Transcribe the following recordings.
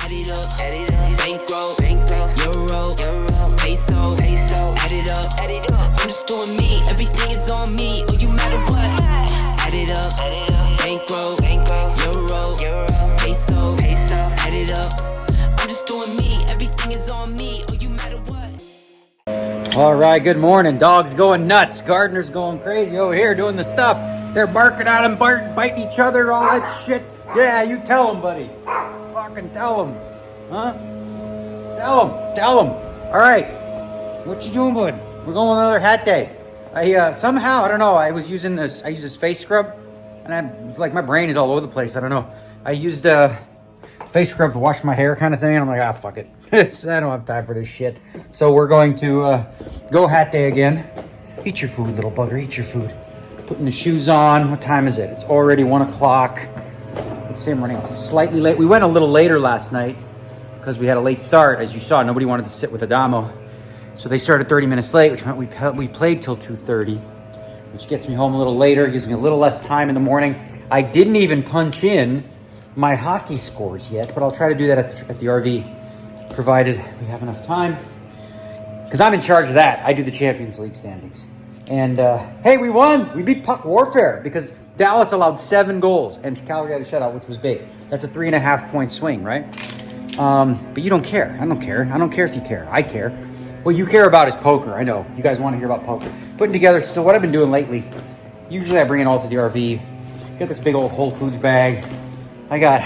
Add it up, bankroll, euro, peso, add it up. I'm just doing me, everything is on me. Oh, you matter what? Add it up, bankroll, euro, peso, add it up. I'm just doing me, everything is on me. Oh, you matter what? All right, good morning. Dogs going nuts. Gardeners going crazy over here doing the stuff. They're barking at them, biting each other, all that shit. Yeah, you tell them, buddy. Fucking tell them. Huh? Tell them. All right. What you doing, bud? We're going with another hat day. Somehow, I don't know, I used a space scrub, and it's like my brain is all over the place. I don't know. I used face scrub to wash my hair kind of thing, and I'm like, fuck it. I don't have time for this shit. So we're going to go hat day again. Eat your food, little bugger, eat your food. Putting the shoes on. What time is it? It's already 1 o'clock. Let's say I'm running slightly late. We went a little later last night because we had a late start. As you saw, nobody wanted to sit with Adamo. So they started 30 minutes late, which meant we played till 2:30, which gets me home a little later, gives me a little less time in the morning. I didn't even punch in my hockey scores yet, but I'll try to do that at the RV, provided we have enough time. Because I'm in charge of that. I do the Champions League standings. And, hey, we won. We beat Puck Warfare because Dallas allowed 7 goals and Calgary had a shutout, which was big. That's a 3.5 point swing, right? But you don't care. I don't care. I don't care if you care. I care. What you care about is poker. I know. You guys want to hear about poker. Putting together, so what I've been doing lately, usually I bring it all to the RV. Get this big old Whole Foods bag. I got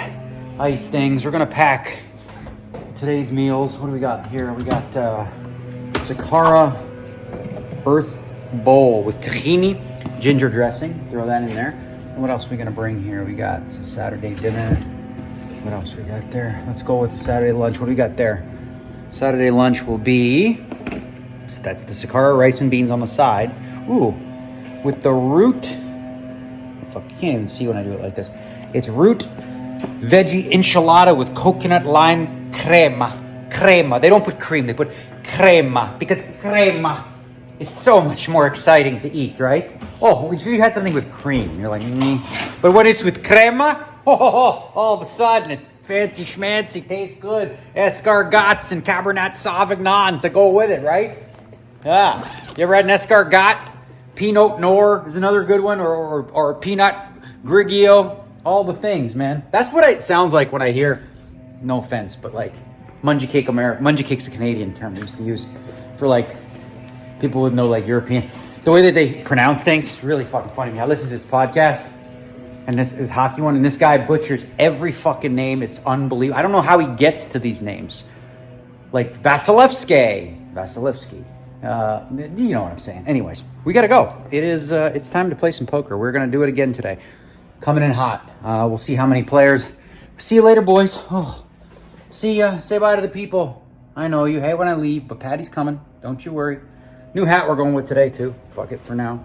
ice things. We're going to pack today's meals. What do we got here? We got Sakara Earth Bowl with tahini, ginger dressing. Throw that in there. And what else are we going to bring here? We got a Saturday dinner. What else we got there? Let's go with the Saturday lunch. What do we got there? Saturday lunch will be, that's the Sakara rice and beans on the side. Ooh, with the root, fuck, you can't even see when I do it like this. It's root veggie enchilada with coconut lime crema. They don't put cream, they put crema, because crema is so much more exciting to eat, right? Oh, if you had something with cream, you're like, But when it's with crema, all of a sudden it's fancy schmancy, tastes good. Escargots and Cabernet Sauvignon to go with it, right? Yeah. You ever had an escargot? Pinot Noir is another good one, or Pinot Grigio. All the things, man. That's what it sounds like when I hear, no offense, but like Mungie Cake's a Canadian term they used to use for like people with no like European. The way that they pronounce things is really fucking funny. I listen to this podcast, and this is hockey one, and this guy butchers every fucking name. It's unbelievable. I don't know how he gets to these names. Like Vasilevsky. You know what I'm saying. Anyways, we gotta go. It's time to play some poker. We're gonna do it again today. Coming in hot. We'll see how many players. See you later, boys. Oh, see ya. Say bye to the people. I know you hate when I leave, but Patty's coming. Don't you worry. New hat we're going with today, too. Fuck it for now.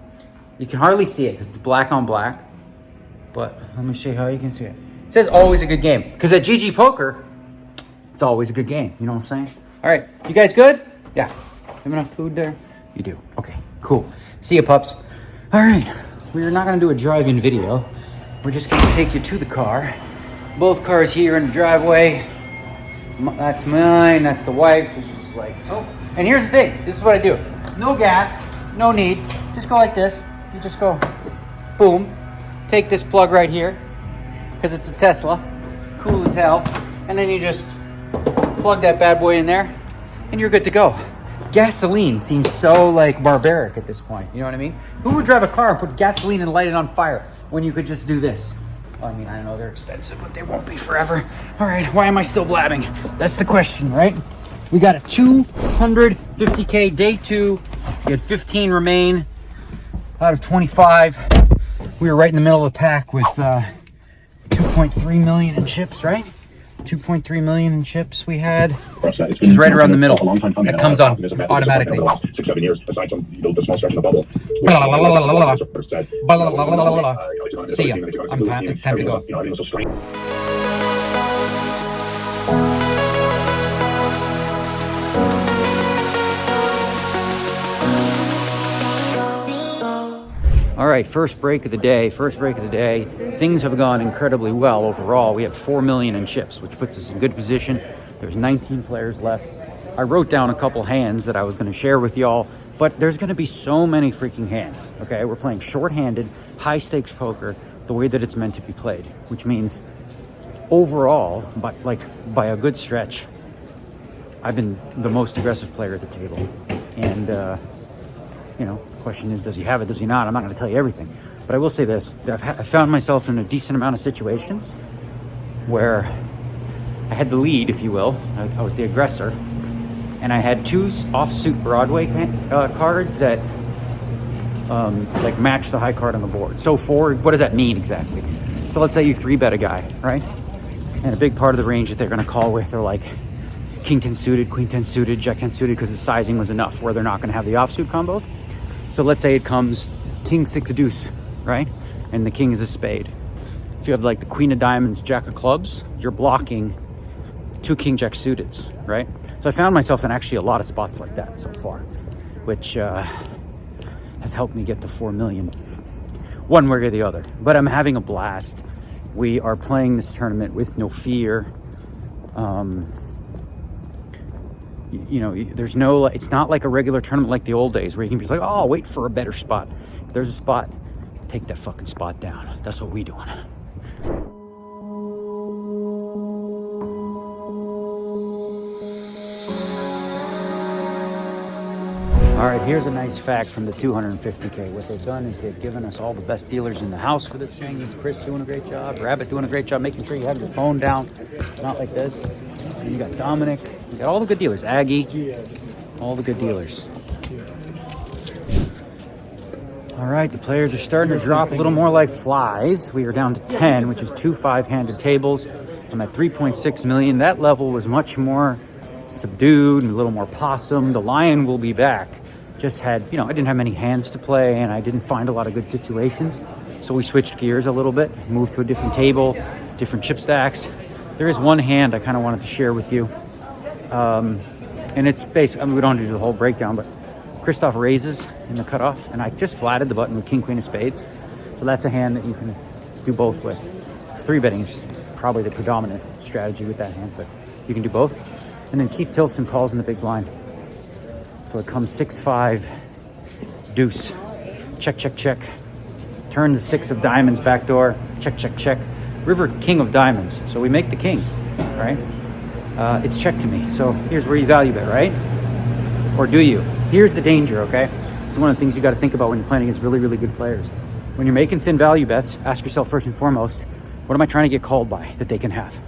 You can hardly see it because it's black on black. But let me show you how you can see it. It says always a good game. Because at GG Poker, it's always a good game. You know what I'm saying? All right. You guys good? Yeah. Have enough food there? You do. Okay. Cool. See you, pups. All right. We're not going to do a drive-in video. We're just going to take you to the car. Both cars here in the driveway. That's mine. That's the wife's. She's like, oh. And here's the thing. This is what I do. No gas. No need. Just go like this. You just go, boom. Take this plug right here. Because it's a Tesla. Cool as hell. And then you just plug that bad boy in there. And you're good to go. Gasoline seems so like barbaric at this point. You know what I mean? Who would drive a car and put gasoline and light it on fire when you could just do this? Well, I mean, I know they're expensive, but they won't be forever. All right, why am I still blabbing? That's the question, right? We got a 250K day 2. We had 15 remain out of 25. We were right in the middle of the pack with 2.3 million in chips, right? 2.3 million in chips we had, which is right around the middle. It comes on automatically. 6-7 years, aside from the small stretch in the bubble. See ya. It's time to go. All right. right, first break of the day. Things have gone incredibly well overall. We have 4 million in chips, which puts us in good position. There's 19 players left. I wrote down a couple hands that I was going to share with y'all, but there's going to be so many freaking hands, okay? We're playing short-handed, high-stakes poker the way that it's meant to be played, which means overall, by a good stretch, I've been the most aggressive player at the table. And, the question is, does he have it, does he not? I'm not going to tell you everything. But I will say this, that I found myself in a decent amount of situations where I had the lead, if you will. I was the aggressor. And I had 2 offsuit Broadway cards that match the high card on the board. So what does that mean exactly? So let's say you 3-bet a guy, right? And a big part of the range that they're going to call with are like King 10 suited, Queen 10 suited, Jack 10 suited, because the sizing was enough where they're not going to have the offsuit combos. So let's say it comes King 6 deuce, right? And the king is a spade. If you have like the Queen of diamonds, Jack of clubs, you're blocking 2 King Jack suiteds, right? So I found myself in actually a lot of spots like that so far, which has helped me get to 4 million one way or the other. But I'm having a blast. We are playing this tournament with no fear. There's no, it's not like a regular tournament like the old days where you can be like, oh, I'll wait for a better spot. If there's a spot, take that fucking spot down. That's what we doing. All right, here's a nice fact from the 250K. What they've done is they've given us all the best dealers in the house for this thing. Chris doing a great job, Rabbit doing a great job, making sure you have your phone down, not like this. And you got Dominic, you got all the good dealers, Aggie, all the good dealers. All right, the players are starting to drop a little more like flies. We are down to 10, which is 2 5-handed tables. I'm at 3.6 million. That level was much more subdued and a little more possum. The lion will be back. Just had, I didn't have many hands to play and I didn't find a lot of good situations. So we switched gears a little bit, moved to a different table, different chip stacks. There is one hand I kind of wanted to share with you. And it's basically, we don't have to do the whole breakdown, but Christoph raises in the cutoff and I just flatted the button with King, Queen of spades. So that's a hand that you can do both with. 3-betting is probably the predominant strategy with that hand, but you can do both. And then Keith Tilson calls in the big blind. So it comes 6-5, deuce, check, check, check. Turn the 6 of diamonds backdoor, check, check, check. River, King of diamonds. So we make the kings, right? It's check to me. So here's where you value bet, right? Or do you? Here's the danger, okay? This is one of the things you got to think about when you're playing against really, really good players. When you're making thin value bets, ask yourself first and foremost, what am I trying to get called by that they can have?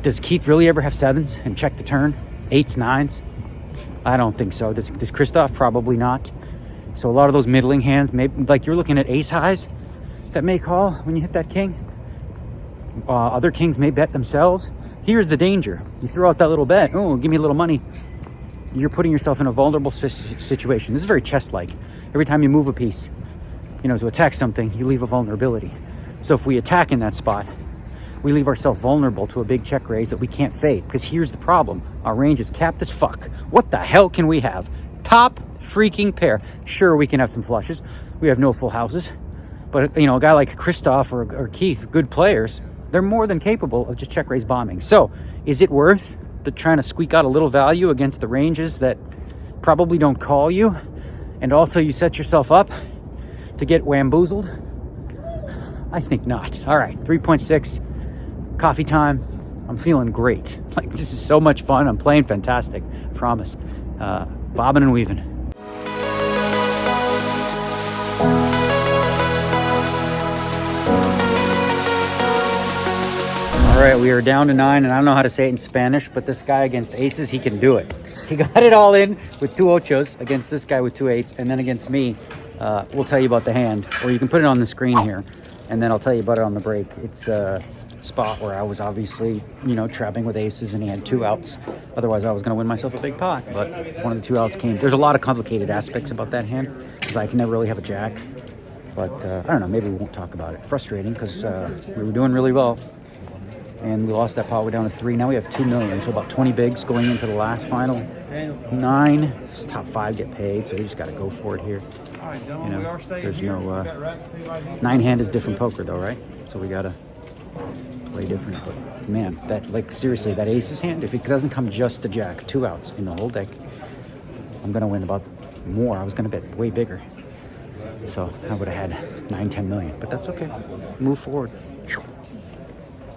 Does Keith really ever have 7s and check the turn? 8s, 9s? I don't think so. Does Christoph? Probably not. So a lot of those middling hands, maybe like you're looking at ace highs that may call when you hit that king. Other kings may bet themselves. Here's the danger. You throw out that little bet. Oh, give me a little money. You're putting yourself in a vulnerable situation. This is very chess-like. Every time you move a piece, to attack something, you leave a vulnerability. So if we attack in that spot, we leave ourselves vulnerable to a big check raise that we can't fade. Because here's the problem. Our range is capped as fuck. What the hell can we have? Top freaking pair. Sure, we can have some flushes. We have no full houses. But, a guy like Christoph or Keith, good players, they're more than capable of just check raise bombing. So is it worth trying to squeak out a little value against the ranges that probably don't call you? And also you set yourself up to get wamboozled? I think not. All right, 3.6. Coffee time. I'm feeling great. This is so much fun. I'm playing fantastic. I promise. Bobbing and weaving. All right, we are down to 9, and I don't know how to say it in Spanish, but this guy against aces, he can do it. He got it all in with 2 ochos against this guy with 2 8s, and then against me, we'll tell you about the hand, or you can put it on the screen here, and then I'll tell you about it on the break. It's spot where I was obviously, trapping with aces and he had 2 outs. Otherwise, I was going to win myself a big pot, but one of the 2 outs came. There's a lot of complicated aspects about that hand because I can never really have a jack. But I don't know, maybe we won't talk about it. Frustrating because we were doing really well. And we lost that pot. We're down to 3. Now we have 2 million, so about 20 bigs going into the last final 9. This top 5 get paid, so we just got to go for it here. You know, there's no 9-hand is different poker though, right? So we gotta play different. But man, that, like, seriously, that aces hand, if it doesn't come just to jack, 2 outs in the whole deck, I'm gonna win about more. I was gonna bet way bigger, so I would have had 9-10 million, but that's okay. Move forward,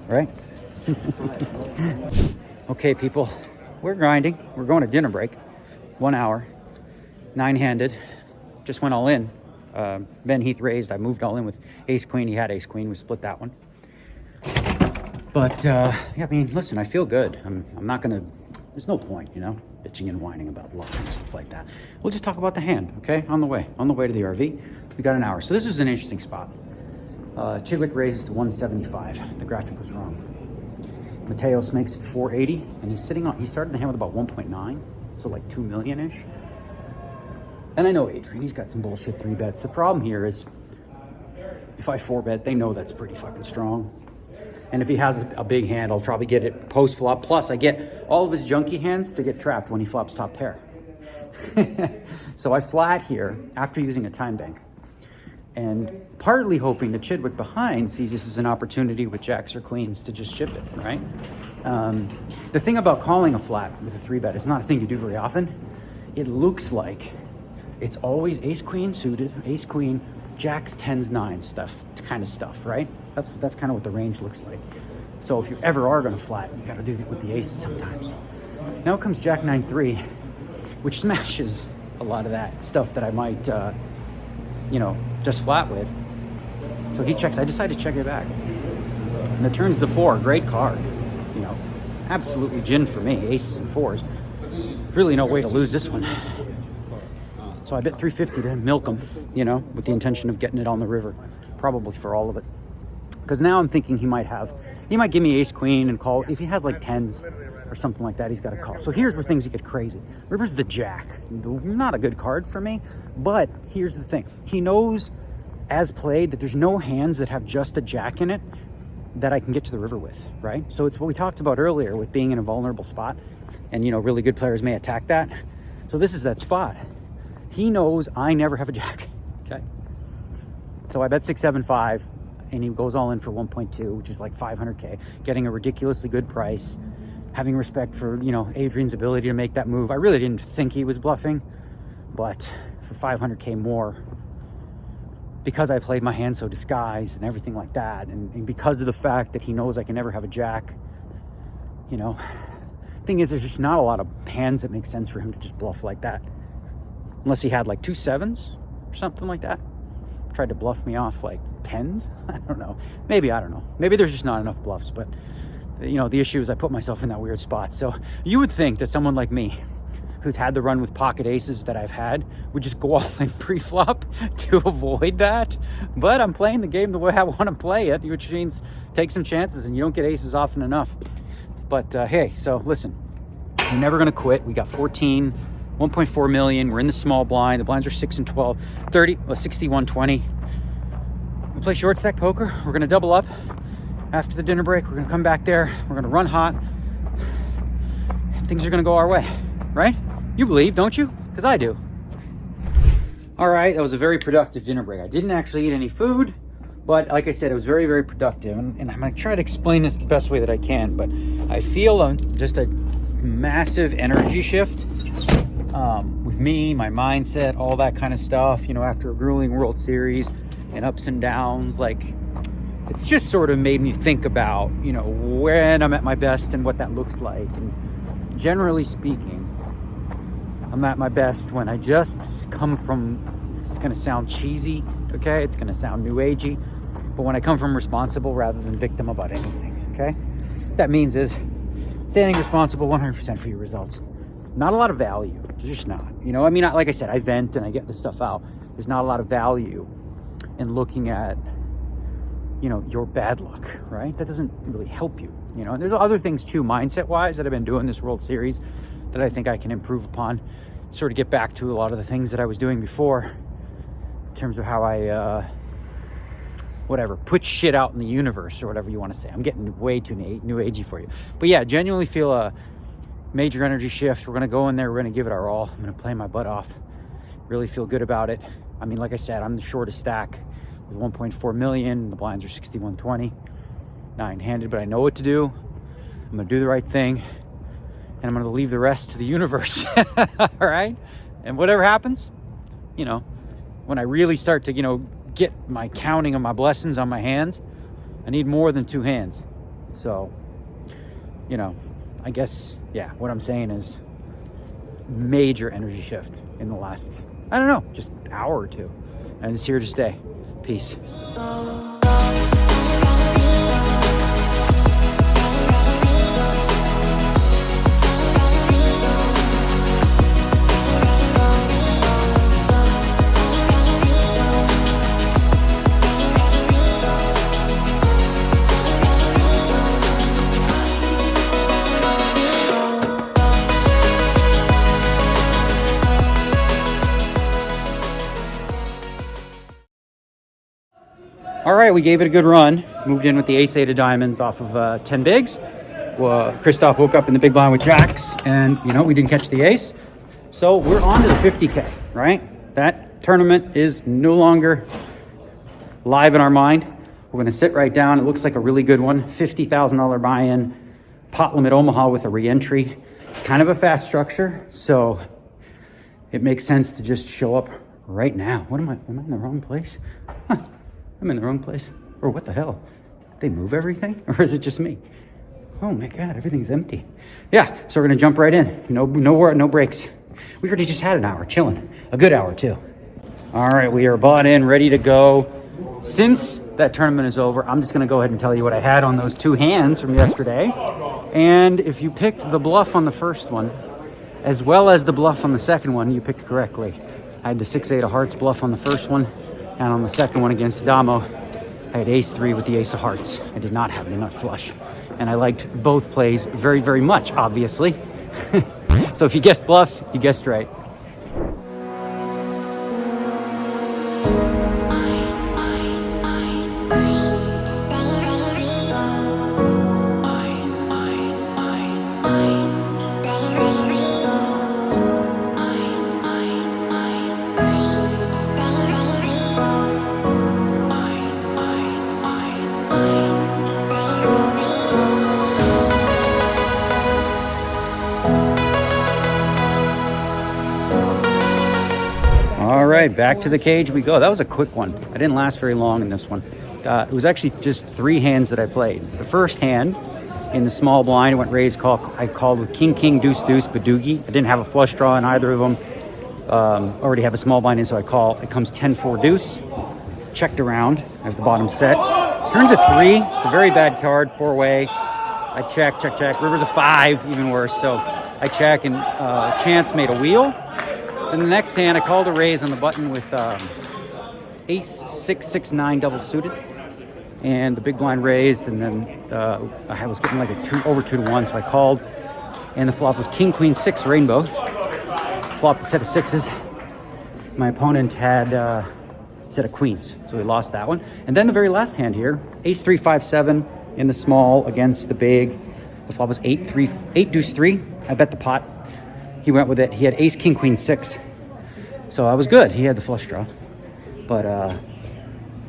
right? Okay, people, we're grinding. We're going to dinner break, 1 hour, 9-handed. Just went all in. Ben Heath raised. I moved all in with ace queen. He had ace queen. We split that one. But yeah, I mean, listen, I feel good. I'm not gonna. There's no point, you know, bitching and whining about luck and stuff like that. We'll just talk about the hand, okay? On the way to the RV. We got an hour. So this was an interesting spot. Chidwick raises to 175. The graphic was wrong. Mateos makes it 480, and he's sitting on. He started the hand with about 1.9, so like 2 million-ish. And I know Adrian, he's got some bullshit 3-bets. The problem here is, if I 4-bet, they know that's pretty fucking strong. And if he has a big hand, I'll probably get it post-flop. Plus, I get all of his junky hands to get trapped when he flops top pair. So I flat here after using a time bank. And partly hoping that Chidwick behind sees this as an opportunity with jacks or queens to just chip it, right? The thing about calling a flat with a 3-bet, it's not a thing you do very often. It looks like it's always ace queen suited, ace queen, jacks, 10s, 9s kind of stuff, right? That's kind of what the range looks like. So if you ever are going to flat, you got to do it with the aces sometimes. Now comes jack 9-3, which smashes a lot of that stuff that I might, you know, just flat with. So he checks. I decided to check it back. And the turn's the 4, great card. You know, absolutely gin for me, aces and 4s. Really no way to lose this one. So I bet 350 to milk him, you know, with the intention of getting it on the river, probably for all of it. Because now I'm thinking he might give me ace queen and call. If he has like 10s or something like that, he's got to call. So here's where things get crazy. River's the jack. Not a good card for me, but here's the thing. He knows, as played, that there's no hands that have just a jack in it that I can get to the river with, right? So it's what we talked about earlier with being in a vulnerable spot. And, you know, really good players may attack that. So this is that spot. He knows I never have a jack, okay? So I bet 675, and he goes all in for 1.2, which is like 500K, getting a ridiculously good price, having respect for, you know, Adrian's ability to make that move. I really didn't think he was bluffing, but for 500K more, because I played my hand so disguised and everything like that, and because of the fact that he knows I can never have a jack, you know, thing is, there's just not a lot of hands that make sense for him to just bluff like that. Unless he had like 2 7s or something like that. Tried to bluff me off like 10s. I don't know. Maybe, I don't know. Maybe there's just not enough bluffs. But, you know, the issue is I put myself in that weird spot. So you would think that someone like me, who's had the run with pocket aces that I've had, would just go all in pre-flop to avoid that. But I'm playing the game the way I want to play it, which means take some chances, and you don't get aces often enough. But hey, so listen, we're never going to quit. We got 1.4 million. We're in the small blind. The blinds are 6 and 12, 30, 61, 20. We play short stack poker. We're going to double up after the dinner break. We're going to come back there. We're going to run hot. Things are going to go our way, right? You believe, don't you? Because I do. All right, that was a very productive dinner break. I didn't actually eat any food, but like I said, it was very, very productive. And I'm going to try to explain this the best way that I can, but I feel just a massive energy shift. With me, my mindset, all that kind of stuff, you know, after a grueling World Series and ups and downs, like, it's just sort of made me think about, you know, when I'm at my best and what that looks like. And generally speaking, I'm at my best when I just come from, it's going to sound cheesy, okay? It's going to sound new agey, but when I come from responsible rather than victim about anything, okay? What that means is standing responsible 100% for your results. Not a lot of value. There's just not. You know, I mean, like I said, I vent and I get this stuff out. There's not a lot of value in looking at, you know, your bad luck, right? That doesn't really help you, you know. And there's other things too, mindset-wise, that I've been doing this World Series that I think I can improve upon. Sort of get back to a lot of the things that I was doing before in terms of how I, whatever, put shit out in the universe or whatever you want to say. I'm getting way too new agey for you. But yeah, genuinely feel a major energy shift. We're going to go in there. We're going to give it our all. I'm going to play my butt off. Really feel good about it. I mean, like I said, I'm the shortest stack with 1.4 million. The blinds are 6120, 9-handed, but I know what to do. I'm gonna do the right thing, and I'm gonna leave the rest to the universe. All right? And whatever happens, you know, when I really start to, you know, get my counting of my blessings on my hands, I need more than 2 hands. So, you know, I guess, yeah, what I'm saying is major energy shift in the last, I don't know, just hour or two. And it's here to stay. Peace. All right, we gave it a good run. Moved in with the ace-8 of diamonds off of 10 bigs. Well, Christoph woke up in the big blind with jacks, and, you know, we didn't catch the ace. So we're on to the 50K, right? That tournament is no longer live in our mind. We're going to sit right down. It looks like a really good one. $50,000 buy-in, pot limit Omaha with a re-entry. It's kind of a fast structure, so it makes sense to just show up right now. Am I in the wrong place? Huh. I'm in the wrong place. Or what the hell? Did they move everything? Or is it just me? Oh my God, everything's empty. Yeah, so we're gonna jump right in. No breaks. We already just had an hour chilling. A good hour too. All right, we are bought in, ready to go. Since that tournament is over, I'm just gonna go ahead and tell you what I had on those 2 hands from yesterday. And if you picked the bluff on the first one, as well as the bluff on the second one, you picked correctly. I had the 6-8 of hearts bluff on the first one. And on the second one against Damo, I had ace-3 with the ace of hearts. I did not have the nut flush. And I liked both plays very, very much, obviously. So if you guessed bluffs, you guessed right. All right, back to the cage we go. That was a quick one. I didn't last very long in this one. It was actually just 3 hands that I played. The first hand in the small blind, went raise call. I called with king, king, deuce, deuce, badoogie. I didn't have a flush draw in either of them. Already have a small blind in, so I call. It comes 10-4 deuce. Checked around. I have the bottom set. Turns a 3. It's a very bad card, 4-way. I check. River's a 5, even worse. So I check, and Chance made a wheel. Then the next hand, I called a raise on the button with ace 6-6-9 double suited, and the big blind raised, and then I was getting like over 2-1, so I called, and the flop was king queen 6 rainbow. Flopped a set of 6s. My opponent had a set of queens, so we lost that one. And then the very last hand here, ace 3-5-7 in the small against the big. The flop was 8 deuce 3. I bet the pot. He went with it. He had ace king queen 6, so I was good. He had the flush draw, but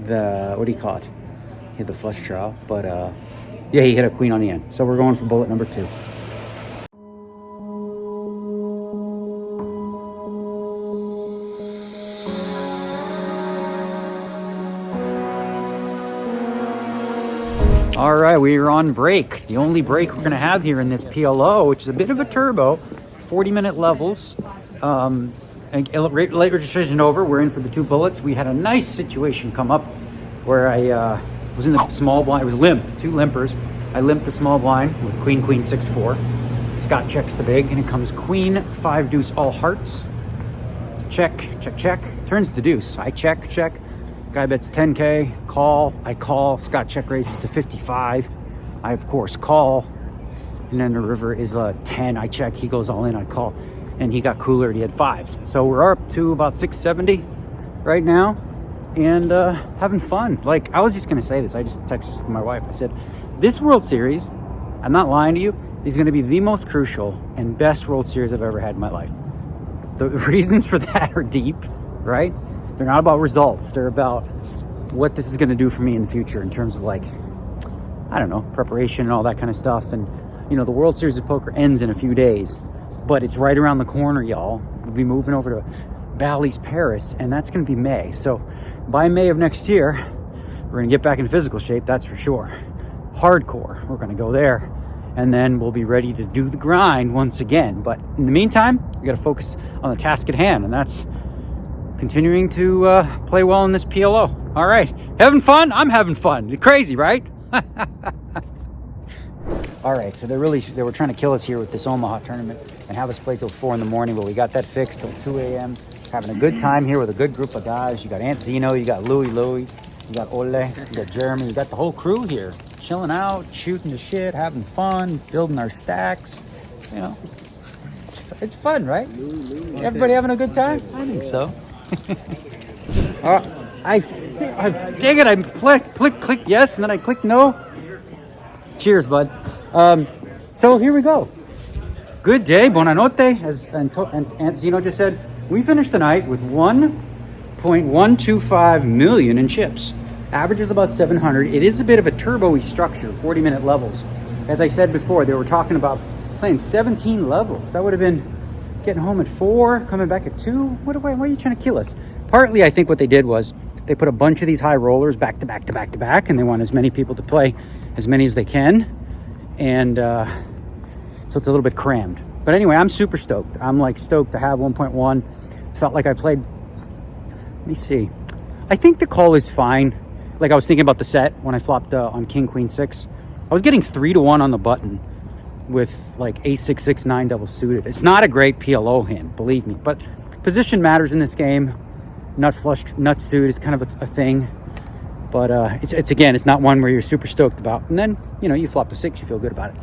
what do you call it? He had the flush draw, but yeah, he hit a queen on the end. So we're going for bullet number 2. All right, we are on break. The only break we're gonna have here in this PLO, which is a bit of a turbo. 40-minute levels. And late registration over. We're in for the 2 bullets. We had a nice situation come up where I was in the small blind. It was limped, 2 limpers. I limped the small blind with queen, queen, 6-4. Scott checks the big, and it comes queen, 5 deuce, all hearts. Check. Turns the deuce. I check. Guy bets 10K. Call. I call. Scott check raises to 55. I, of course, call. And then the river is a 10. I check. He goes all in. I call. And he got cooler. He had 5s. So we're up to about 670 right now. And having fun. Like, I was just going to say this. I just texted this to my wife. I said, this World Series, I'm not lying to you, is going to be the most crucial and best World Series I've ever had in my life. The reasons for that are deep, right? They're not about results. They're about what this is going to do for me in the future in terms of like, I don't know, preparation and all that kind of stuff. And, you know, the World Series of Poker ends in a few days, but it's right around the corner, y'all. We'll be moving over to Bally's Paris, and that's going to be May. So by May of next year, we're going to get back in physical shape, that's for sure. Hardcore. We're going to go there, and then we'll be ready to do the grind once again. But in the meantime, we got to focus on the task at hand, and that's continuing to play well in this PLO. All right. Having fun? I'm having fun. You're crazy, right? All right, so they were trying to kill us here with this Omaha tournament and have us play till 4 in the morning, but we got that fixed till 2 a.m. Having a good time here with a good group of guys. You got Aunt Zeno, you got Louie, you got Ole, you got Jeremy, you got the whole crew here, chilling out, shooting the shit, having fun, building our stacks. You know, it's fun, right? Everybody having a good time? I think so. Dang it, I click yes, and then I click no. Cheers, bud. So here we go. Good day, buonanotte, as Aunt Zeno just said. We finished the night with 1.125 million in chips. Average is about 700. It is a bit of a turbo-y structure, 40-minute levels. As I said before, they were talking about playing 17 levels. That would have been getting home at 4, coming back at 2. Why are you trying to kill us? Partly, I think what they did was they put a bunch of these high rollers back to back to back to back, and they want as many people to play as many as they can. And so it's a little bit crammed. But anyway, I'm super stoked. I'm like stoked to have 1.1. Felt like I played, let me see. I think the call is fine. Like I was thinking about the set when I flopped on King, Queen, 6. I was getting 3-1 on the button with like Ace, 6, 6, 9 double suited. It's not a great PLO hand, believe me. But position matters in this game. Nut flush, nut suit is kind of a thing. But it's again, it's not one where you're super stoked about. And then, you know, you flop the 6, you feel good about it.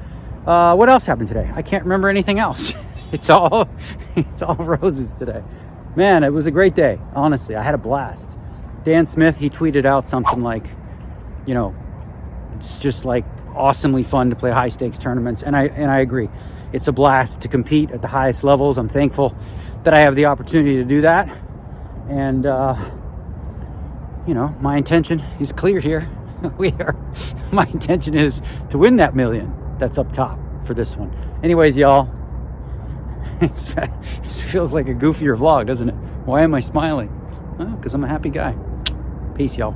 What else happened today? I can't remember anything else. It's all roses today. Man, it was a great day. Honestly, I had a blast. Dan Smith, he tweeted out something like, you know, it's just like awesomely fun to play high stakes tournaments. And I agree. It's a blast to compete at the highest levels. I'm thankful that I have the opportunity to do that. And, you know, my intention is clear here. My intention is to win that million that's up top for this one. Anyways, y'all, it feels like a goofier vlog, doesn't it? Why am I smiling? Because I'm a happy guy. Peace, y'all.